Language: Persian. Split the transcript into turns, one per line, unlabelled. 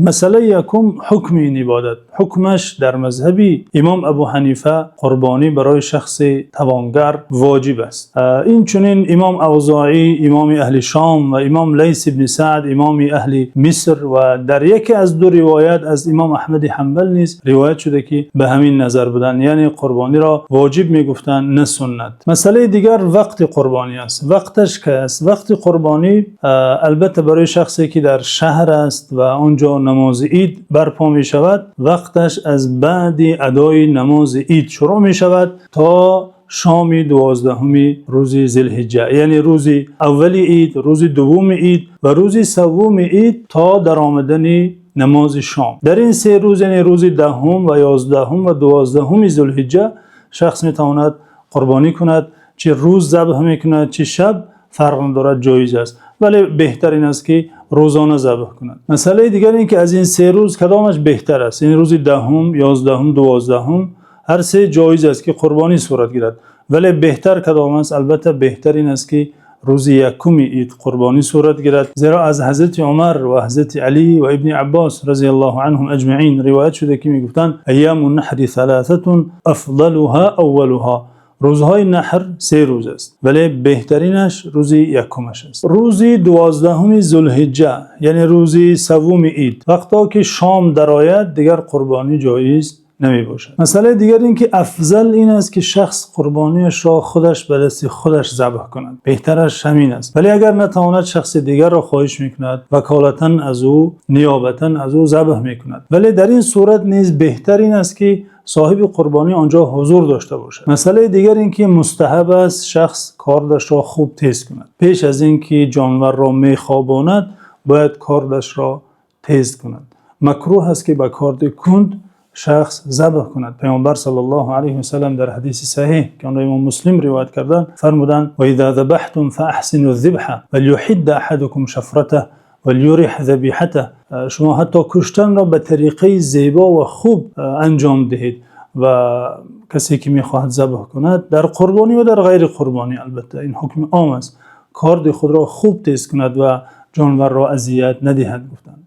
مسئله یکم حکم این عبادت. حکمش در مذهبی امام ابو حنیفه قربانی برای شخص توانگر واجب است. این چنین امام اوزاعی، امام اهل شام و امام لیث بن سعد، امام اهل مصر و در یکی از دو روایت از امام احمد حنبل نیز روایت شده که به همین نظر بودن، یعنی قربانی را واجب میگفتن نه سنت. مسئله دیگر وقت قربانی است. وقتش که است؟ وقت قربانی البته برای شخصی که در شهر است و آنجا نماز عید برپا می شود، وقتش از بعد ادای نماز عید شروع می شود تا شام 12 روز ذوالحجه، یعنی روز اول عید، روز دوم عید و روز سوم عید تا در آمدن نماز شام. در این 3 روز، یعنی روز 10 و 11 و 12 ذوالحجه، شخص می تواند قربانی کند. چه روز ذبح می کند چه شب فرق ندارد، جایز است، ولی بهتر این است که روزانه ذبح کند. مسئله دیگر این که از این 3 روز کدامش بهتر است، یعنی روز 10، 11، 12 هر 3 جایز است که قربانی صورت گیرد، ولی بهتر کدام است؟ البته بهتر این است که روز یکم عید قربانی صورت گیرد، زیرا از حضرت عمر و حضرت علی و ابن عباس رضی الله عنهم اجمعین روایت شده که میگفتند ایام النحر 3 افضلها اولها. روزهای نحر 3 روز است، ولی بهترینش روز یکمش است. روز 12 ذوالحجه، یعنی روز سوم عید، وقتا که شام درآید دیگر قربانی جایز نمی باشد. مسئله دیگر این که افضل این است که شخص قربانیش را خودش به دست خودش ذبح کند، بهترش همین است. ولی اگر نتواند شخص دیگر را خواهش میکند، وکالتا از او، نیابتا از او ذبح میکند. ولی در این صورت نیز بهتر این است که صاحب قربانی آنجا حضور داشته باشد. مسئله دیگر این که مستحب است شخص کاردش را خوب تیز کند. پیش از اینکه جانور را میخواباند باید کاردش را تیز کند. مکروه است که با کارد کند شخص ذبح کند. پیامبر صلی الله علیه و سلم در حدیث صحیح که آن را امام مسلم روایت کردند فرمودند و اذا ذبحتم فاحسنوا الذبح وليحد احدكم شفرته ولیریح ذبیحته. شما حتی کشتن را به طریقه زیبا و خوب انجام دهید و کسی که میخواهد ذبح کند در قربانی و در غیر قربانی، البته این حکم عام است، کارد خود را خوب تیز کند و جانور را اذیت ندهد گفتند.